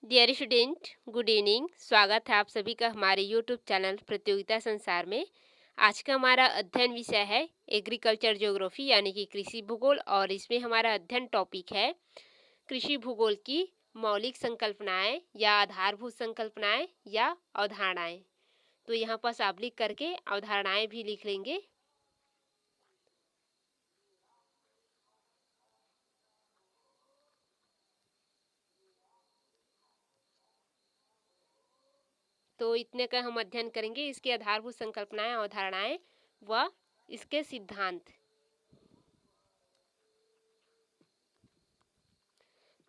Dear student, good evening. स्वागत है आप सभी का हमारे यूट्यूब चैनल प्रतियोगिता संसार में। आज का हमारा अध्ययन विषय है एग्रीकल्चर ज्योग्राफी यानी कि कृषि भूगोल, और इसमें हमारा अध्ययन टॉपिक है कृषि भूगोल की मौलिक संकल्पनाएं या आधारभूत संकल्पनाएं या अवधारणाएं। तो यहाँ पर आप लिख करके अवधारणाएं भी लिख लेंगे। तो इतने का हम अध्ययन करेंगे इसकी आधारभूत संकल्पनाएं, अवधारणाएं व इसके सिद्धांत।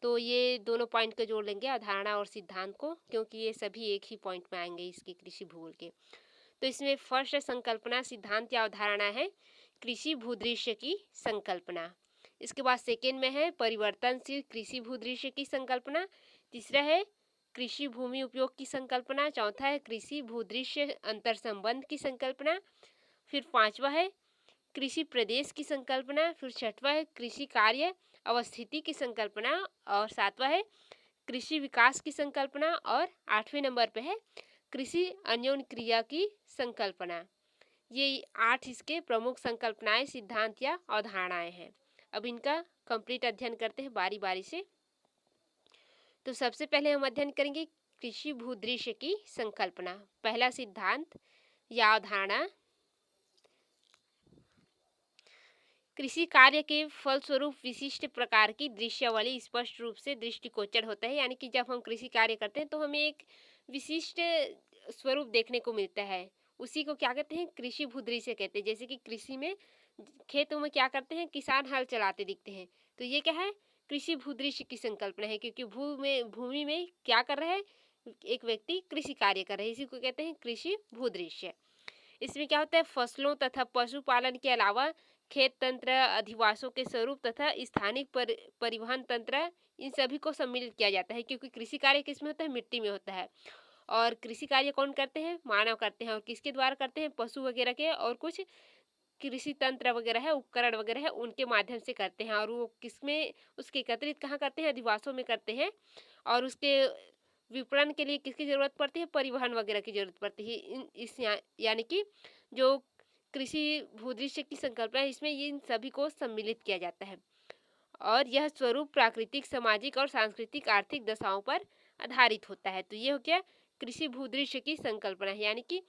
तो ये दोनों पॉइंट को जोड़ लेंगे, अवधारणा और सिद्धांत को, क्योंकि ये सभी एक ही पॉइंट में आएंगे इसके कृषि भूगोल के। तो इसमें फर्स्ट संकल्पना, सिद्धांत या अवधारणा है कृषि भूदृश्य की संकल्पना। इसके बाद सेकेंड में है परिवर्तनशील कृषि भूदृश्य की संकल्पना। तीसरा है कृषि भूमि उपयोग की संकल्पना। चौथा है कृषि भूदृश्य अंतर संबंध की संकल्पना। फिर पांचवा है कृषि प्रदेश की संकल्पना। फिर छठवां है कृषि कार्य अवस्थिति की संकल्पना। और सातवां है कृषि विकास की संकल्पना। और आठवें नंबर पे है कृषि अन्योन्य क्रिया की संकल्पना। ये 8 इसके प्रमुख संकल्पनाएं, सिद्धांत या अवधारणाएं हैं। अब इनका कंप्लीट अध्ययन करते हैं बारी बारी से। तो सबसे पहले हम अध्ययन करेंगे कृषि भूदृश्य की संकल्पना। पहला सिद्धांत या अवधारणा, कृषि कार्य के फलस्वरूप विशिष्ट प्रकार की दृश्यावली स्पष्ट रूप से दृष्टिगोचर होता है। यानी कि जब हम कृषि कार्य करते हैं तो हमें एक विशिष्ट स्वरूप देखने को मिलता है। उसी को क्या कहते हैं, कृषि भूदृश्य कहते हैं। जैसे कि कृषि में खेतों में क्या करते हैं, किसान हल चलाते दिखते हैं, तो ये क्या है, कृषि भूदृश्य की संकल्पना है। क्योंकि भूमि में क्या कर रहे हैं, एक व्यक्ति कृषि कार्य कर रहे हैं, इसी को कहते हैं कृषि भूदृश्य। इसमें क्या होता है, फसलों तथा पशुपालन के अलावा खेत तंत्र, अधिवासों के स्वरूप तथा स्थानिक परिवहन तंत्र, इन सभी को सम्मिलित किया जाता है। क्योंकि कृषि कार्य किसमें होता है, मिट्टी में होता है। और कृषि कार्य कौन करते हैं, मानव करते हैं। और किसके द्वारा करते हैं, पशु वगैरह के, और कुछ कृषि तंत्र वगैरह है, उपकरण वगैरह है, उनके माध्यम से करते हैं। और वो किसमें, उसके एकत्रित कहाँ करते हैं, अधिवासों में करते हैं। और उसके विपणन के लिए किसकी जरूरत पड़ती है, परिवहन वगैरह की जरूरत पड़ती है। यानी कि जो कृषि भूदृश्य की संकल्पना है, इसमें इन सभी को सम्मिलित किया जाता है। और यह स्वरूप प्राकृतिक, सामाजिक और सांस्कृतिक आर्थिक दशाओं पर आधारित होता है। तो ये हो गया कृषि भूदृश्य की संकल्पना है। यानी कि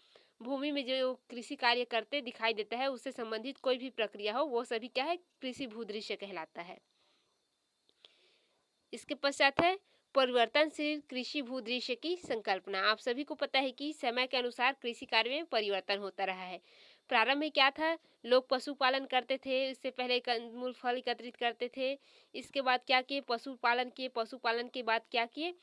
भूमि में जो कृषि कार्य करते दिखाई देता है, उससे संबंधित कोई भी प्रक्रिया हो, वो सभी क्या है, कृषि भूदृश्य कहलाता है। इसके पश्चात है परिवर्तनशील कृषि भूदृश्य की संकल्पना। आप सभी को पता है कि समय के अनुसार कृषि कार्य में परिवर्तन होता रहा है। प्रारंभ में क्या था, लोग पशुपालन करते थे, इससे पहले कंदमूल फल एकत्रित करते थे। इसके बाद क्या किए, पशुपालन किए। पशुपालन के बाद क्या किए,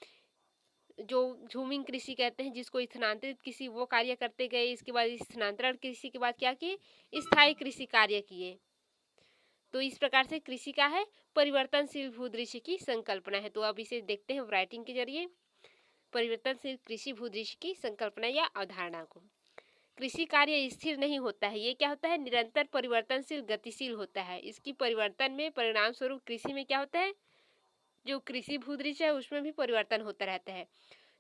जो झूमिंग कृषि कहते हैं, जिसको स्थानांतरित कृषि, वो कार्य करते गए। इसके बाद स्थानांतरण कृषि के बाद क्या किए, स्थायी कृषि कार्य किए। तो इस प्रकार से कृषि का है परिवर्तनशील भूदृश्य की संकल्पना है। तो अब इसे देखते हैं राइटिंग के जरिए, परिवर्तनशील कृषि भूदृश्य की संकल्पना या अवधारणा को। कृषि कार्य स्थिर नहीं होता है, ये क्या होता है, निरंतर परिवर्तनशील, गतिशील होता है। इसकी परिवर्तन में परिणाम स्वरूप कृषि में क्या होता है, जो कृषि भूदृश्य है उसमें भी परिवर्तन होता रहता है,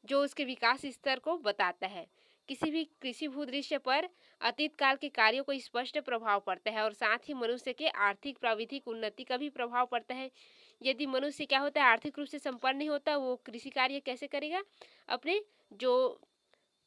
जो उसके विकास स्तर को बताता है। किसी भी कृषि भूदृश्य पर अतीत काल के कार्यों को स्पष्ट प्रभाव पड़ता है, और साथ ही मनुष्य के आर्थिक प्राविधिक उन्नति का भी प्रभाव पड़ता है। यदि मनुष्य क्या होता है, आर्थिक रूप से संपन्न नहीं होता, वो कृषि कार्य कैसे करेगा, अपने जो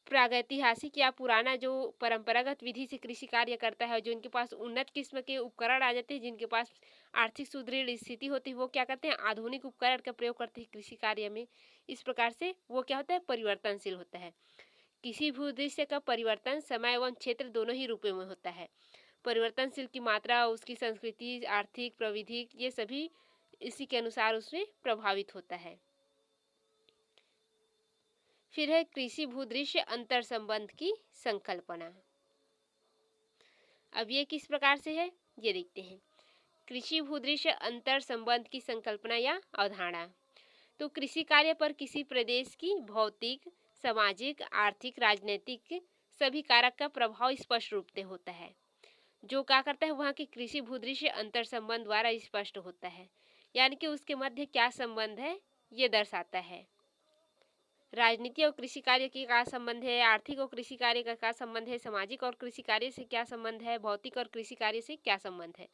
प्रागैतिहासिक या पुराना जो परंपरागत विधि से कृषि कार्य करता है, जो इनके पास उन्नत किस्म के उपकरण आ जाते हैं, जिनके पास आर्थिक सुदृढ़ स्थिति होती है, वो क्या करते हैं, आधुनिक उपकरण का प्रयोग करते हैं कृषि कार्य में। इस प्रकार से वो क्या होता है, परिवर्तनशील होता है। किसी भूदृश्य का परिवर्तन समय एवं क्षेत्र दोनों ही रूपों में होता है। परिवर्तनशील की मात्रा, उसकी संस्कृति, आर्थिक प्रविधि, ये सभी इसी के अनुसार उसमें प्रभावित होता है। फिर है कृषि भूदृश्य अंतर संबंध की संकल्पना। अब ये किस प्रकार से है, ये देखते हैं। कृषि भूदृश्य अंतर संबंध की संकल्पना या अवधारणा। तो कृषि कार्य पर किसी प्रदेश की भौतिक, सामाजिक, आर्थिक, राजनीतिक सभी कारक का प्रभाव स्पष्ट रूप से होता है। जो क्या करता है, वहाँ की कृषि भूदृश्य अंतर संबंध द्वारा स्पष्ट होता है। यानी कि उसके मध्य क्या संबंध है, ये दर्शाता है। राजनीति और कृषि कार्य की क्या संबंध है, आर्थिक और कृषि कार्य का क्या संबंध है, सामाजिक और कृषि कार्य से क्या संबंध है, भौतिक और कृषि कार्य से क्या संबंध है।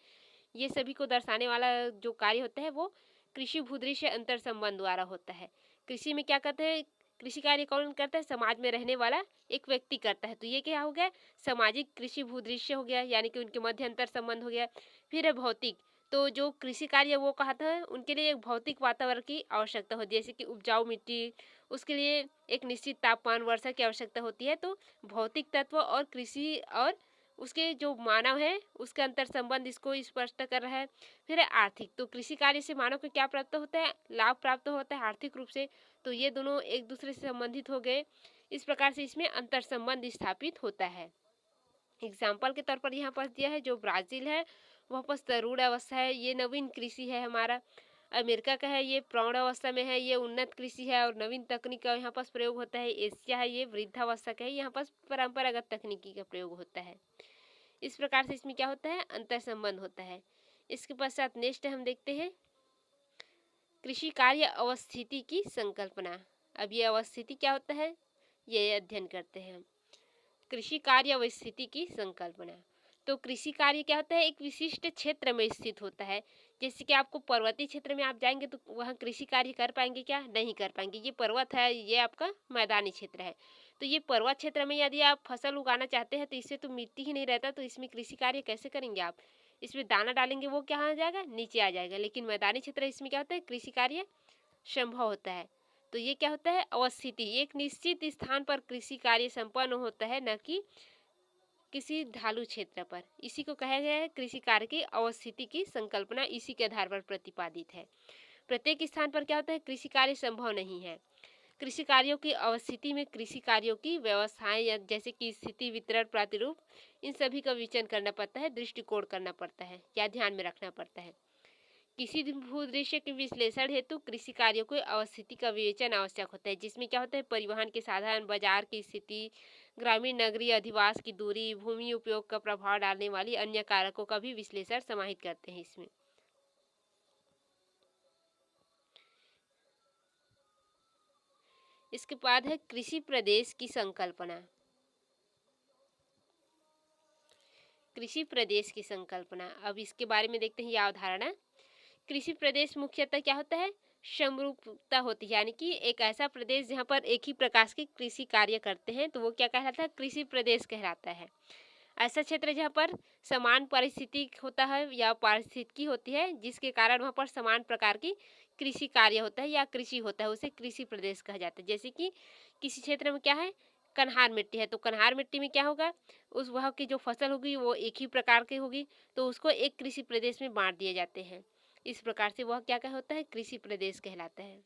ये सभी को दर्शाने वाला जो कार्य होता है वो कृषि भूदृश्य अंतर संबंध द्वारा होता है। कृषि में क्या करते हैं, कृषि कार्य कौन करता है, समाज में रहने वाला एक व्यक्ति करता है। तो ये क्या हो गया, सामाजिक कृषि भूदृश्य हो गया, यानी कि उनके मध्य अंतर संबंध हो गया। फिर है भौतिक, तो जो कृषि कार्य वो कहा था उनके लिए एक भौतिक वातावरण की आवश्यकता होती है, जैसे कि उपजाऊ मिट्टी, उसके लिए एक निश्चित तापमान वर्षा की आवश्यकता होती है। तो भौतिक तत्व और कृषि और उसके जो मानव है उसका अंतर संबंध इसको स्पष्ट कर रहा है। फिर है आर्थिक, तो कृषि कार्य से मानव को क्या प्राप्त होता है, लाभ प्राप्त होता है आर्थिक रूप से। तो ये दोनों एक दूसरे से संबंधित हो गए। इस प्रकार से इसमें अंतर संबंध स्थापित होता है। एग्जाम्पल के तौर पर यहाँ पर दिया है, जो ब्राज़ील है वहाँ पर तरूण अवस्था है, ये नवीन कृषि है हमारा। अमेरिका का है, ये प्रौढ़ अवस्था में है, ये उन्नत कृषि है और नवीन तकनीक का यहाँ पर प्रयोग होता है। एशिया है, ये वृद्धावस्था का है, यहाँ पर परंपरागत तकनीकी का प्रयोग होता है। इस प्रकार से इसमें क्या होता है, अंतर संबंध होता है। इसके पश्चात नेक्स्ट हम देखते हैं कृषि कार्य अवस्थिति की संकल्पना। अब ये अवस्थिति क्या होता है, ये अध्ययन करते हैं हम। कृषि कार्य अवस्थिति की संकल्पना, तो कृषि कार्य क्या होता है, एक विशिष्ट क्षेत्र में स्थित होता है। जैसे कि आपको पर्वतीय क्षेत्र में आप जाएंगे तो वहाँ कृषि कार्य कर पाएंगे क्या, नहीं कर पाएंगे। ये पर्वत है, ये आपका मैदानी क्षेत्र है। तो ये पर्वत क्षेत्र में यदि आप फसल उगाना चाहते हैं तो इससे तो मिट्टी ही नहीं रहता, तो इसमें कृषि कार्य कैसे करेंगे आप। इसमें दाना डालेंगे वो क्या आ जाएगा, नीचे आ जाएगा। लेकिन मैदानी क्षेत्र इसमें क्या होता है, कृषि कार्य संभव होता है। तो ये क्या होता है, अवस्थिति, एक निश्चित स्थान पर कृषि कार्य संपन्न होता है, न कि किसी ढालू क्षेत्र पर। इसी को कहा गया है कृषि कार्य की अवस्थिति की संकल्पना, इसी के आधार पर प्रतिपादित है। प्रत्येक स्थान पर क्या होता है, कृषि कार्य संभव नहीं है। कृषि कार्यों की अवस्थिति में कृषि कार्यों की व्यवस्थाएं या जैसे कि स्थिति, वितरण, प्रतिरूप, इन सभी का विवेचन करना पड़ता है, दृष्टिकोण करना पड़ता है, क्या ध्यान में रखना पड़ता है। किसी भी भूदृश्य के विश्लेषण हेतु कृषि कार्यों की अवस्थिति का विवेचन आवश्यक होता है, जिसमें क्या होता है, परिवहन के साधन, बाजार की स्थिति, ग्रामीण नगरीय अधिवास की दूरी, भूमि उपयोग का प्रभाव डालने वाली अन्य कारकों का भी विश्लेषण समाहित करते हैं इसमें। इसके बाद है कृषि प्रदेश की संकल्पना। कृषि प्रदेश की संकल्पना, अब इसके बारे में देखते हैं यह अवधारणा। कृषि प्रदेश मुख्यतः क्या होता है, समरूपता होती है, यानी कि एक ऐसा प्रदेश जहाँ पर एक ही प्रकार के कृषि कार्य करते हैं, तो वो क्या कहलाता है, कृषि प्रदेश कहलाता है। ऐसा क्षेत्र जहाँ पर समान परिस्थिति होता है या पारिस्थितिकी होती है, जिसके कारण वहाँ पर समान प्रकार की कृषि कार्य होता है या कृषि होता है, उसे कृषि प्रदेश कहा जाता है। जैसे कि किसी क्षेत्र में क्या है, कन्हार मिट्टी है, तो कन्हार मिट्टी में क्या होगा, उस वहाँ की जो फसल होगी वो एक ही प्रकार की होगी, तो उसको एक कृषि प्रदेश में बांट दिए जाते हैं। इस प्रकार से वह क्या होता है, कृषि प्रदेश कहलाता है।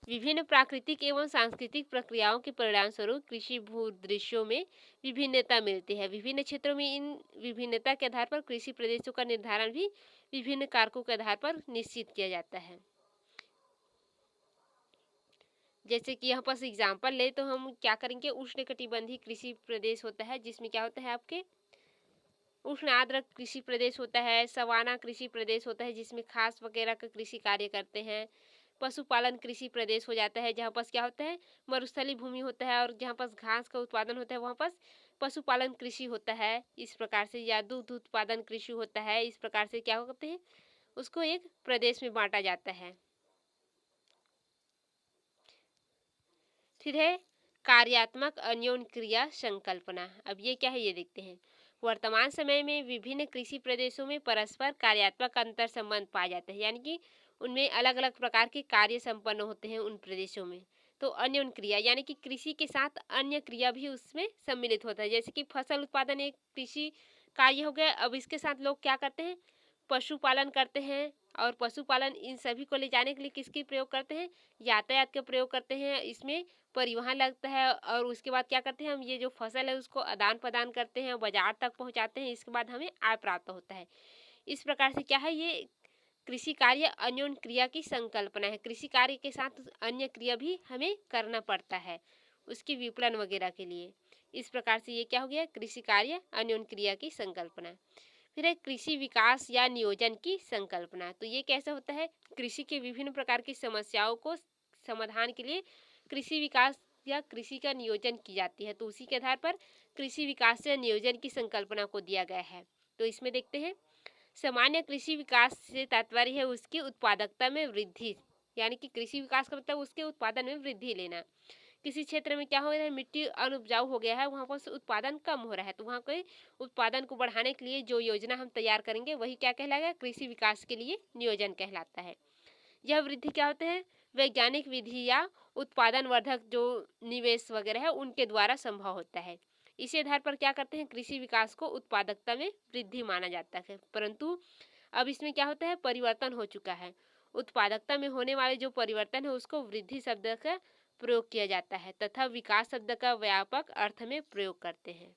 विभिन्न प्राकृतिक एवं सांस्कृतिक प्रक्रियाओं के परिणाम स्वरूप कृषि भूदृश्यों में विभिन्नता मिलती है। विभिन्न क्षेत्रों में इन विभिन्नता के आधार पर कृषि प्रदेशों का निर्धारण भी विभिन्न कारकों के आधार पर निश्चित किया जाता है। जैसे कि यहाँ पर एग्जाम्पल ले तो हम क्या करेंगे, उष्णकटिबंधीय कृषि प्रदेश होता है, जिसमें क्या होता है आपके उष्ण आर्द्र कृषि प्रदेश होता है, सवाना कृषि प्रदेश होता है जिसमें खास वगैरह का कृषि कार्य करते हैं। पशुपालन कृषि प्रदेश हो जाता है, जहाँ पर क्या होता है, मरुस्थली भूमि होता है और जहाँ पर घास का उत्पादन होता है वहाँ पर पशुपालन कृषि होता है। इस प्रकार से या दूध उत्पादन कृषि होता है। इस प्रकार से क्या होते हैं, उसको एक प्रदेश में बांटा जाता है। फिर है कार्यात्मक अन्योन्य क्रिया संकल्पना। अब ये क्या है, ये देखते हैं। वर्तमान समय में विभिन्न कृषि प्रदेशों में परस्पर कार्यात्मक अंतर संबंध पाए जाते हैं, यानी कि उनमें अलग अलग प्रकार के कार्य संपन्न होते हैं उन प्रदेशों में। तो अन्योन्य क्रिया यानी कि कृषि के साथ अन्य क्रिया भी उसमें सम्मिलित होता है। जैसे कि फसल उत्पादन एक कृषि कार्य हो गया, अब इसके साथ लोग क्या करते हैं, पशुपालन करते हैं। और पशुपालन इन सभी को ले जाने के लिए किसकी प्रयोग करते हैं, यातायात का प्रयोग करते हैं। इसमें परिवहन लगता है और उसके बाद क्या करते हैं, हम ये जो फसल है उसको आदान प्रदान करते हैं, बाजार तक पहुंचाते हैं, इसके बाद हमें आय प्राप्त होता है। इस प्रकार से क्या है, ये कृषि कार्य अन्योन्य क्रिया की संकल्पना है। कृषि कार्य के साथ अन्य क्रिया भी हमें करना पड़ता है उसकी विपणन वगैरह के लिए। इस प्रकार से ये क्या हो गया, कृषि कार्य अन्योन्य क्रिया की संकल्पना। फिर है कृषि विकास या नियोजन की संकल्पना। तो ये कैसे होता है, कृषि के विभिन्न प्रकार की समस्याओं को समाधान के लिए कृषि विकास या कृषि का नियोजन की जाती है। तो उसी के आधार पर कृषि विकास या नियोजन की संकल्पना को दिया गया है। तो इसमें देखते हैं, सामान्य कृषि विकास से तात्पर्य है उसकी उत्पादकता में वृद्धि, यानी कि कृषि विकास का मतलब उसके उत्पादन में वृद्धि लेना। किसी क्षेत्र में क्या हो रहा है, मिट्टी अनुपजाऊ हो गया है, वहाँ पर से उत्पादन कम हो रहा है, तो वहाँ के उत्पादन को बढ़ाने के लिए जो योजना हम तैयार करेंगे वही क्या कहलाएगा, कृषि विकास के लिए नियोजन कहलाता है। यह वृद्धि क्या होते हैं, वैज्ञानिक विधि या उत्पादन वर्धक जो निवेश वगैरह है उनके द्वारा संभव होता है। इसी आधार पर क्या करते हैं, कृषि विकास को उत्पादकता में वृद्धि माना जाता है। परंतु अब इसमें क्या होता है, परिवर्तन हो चुका है। उत्पादकता में होने वाले जो परिवर्तन है उसको वृद्धि शब्द का प्रयोग किया जाता है तथा विकास शब्द का व्यापक अर्थ में प्रयोग करते हैं।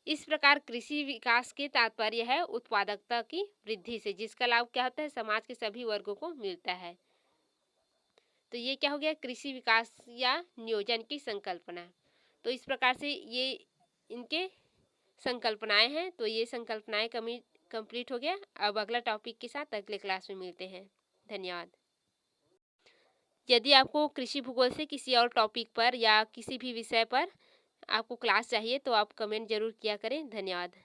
इस प्रकार कृषि विकास के तात्पर्य है उत्पादकता की वृद्धि से, जिसका लाभ क्या होता है, समाज के सभी वर्गों को मिलता है। तो ये क्या हो गया, कृषि विकास या नियोजन की संकल्पना। तो इस प्रकार से ये इनके संकल्पनाएं हैं। तो ये संकल्पनाएं कंप्लीट हो गया। अब अगला टॉपिक के साथ अगले क्लास में मिलते हैं। धन्यवाद। यदि आपको कृषि भूगोल से किसी और टॉपिक पर या किसी भी विषय पर आपको क्लास चाहिए तो आप कमेंट जरूर किया करें। धन्यवाद।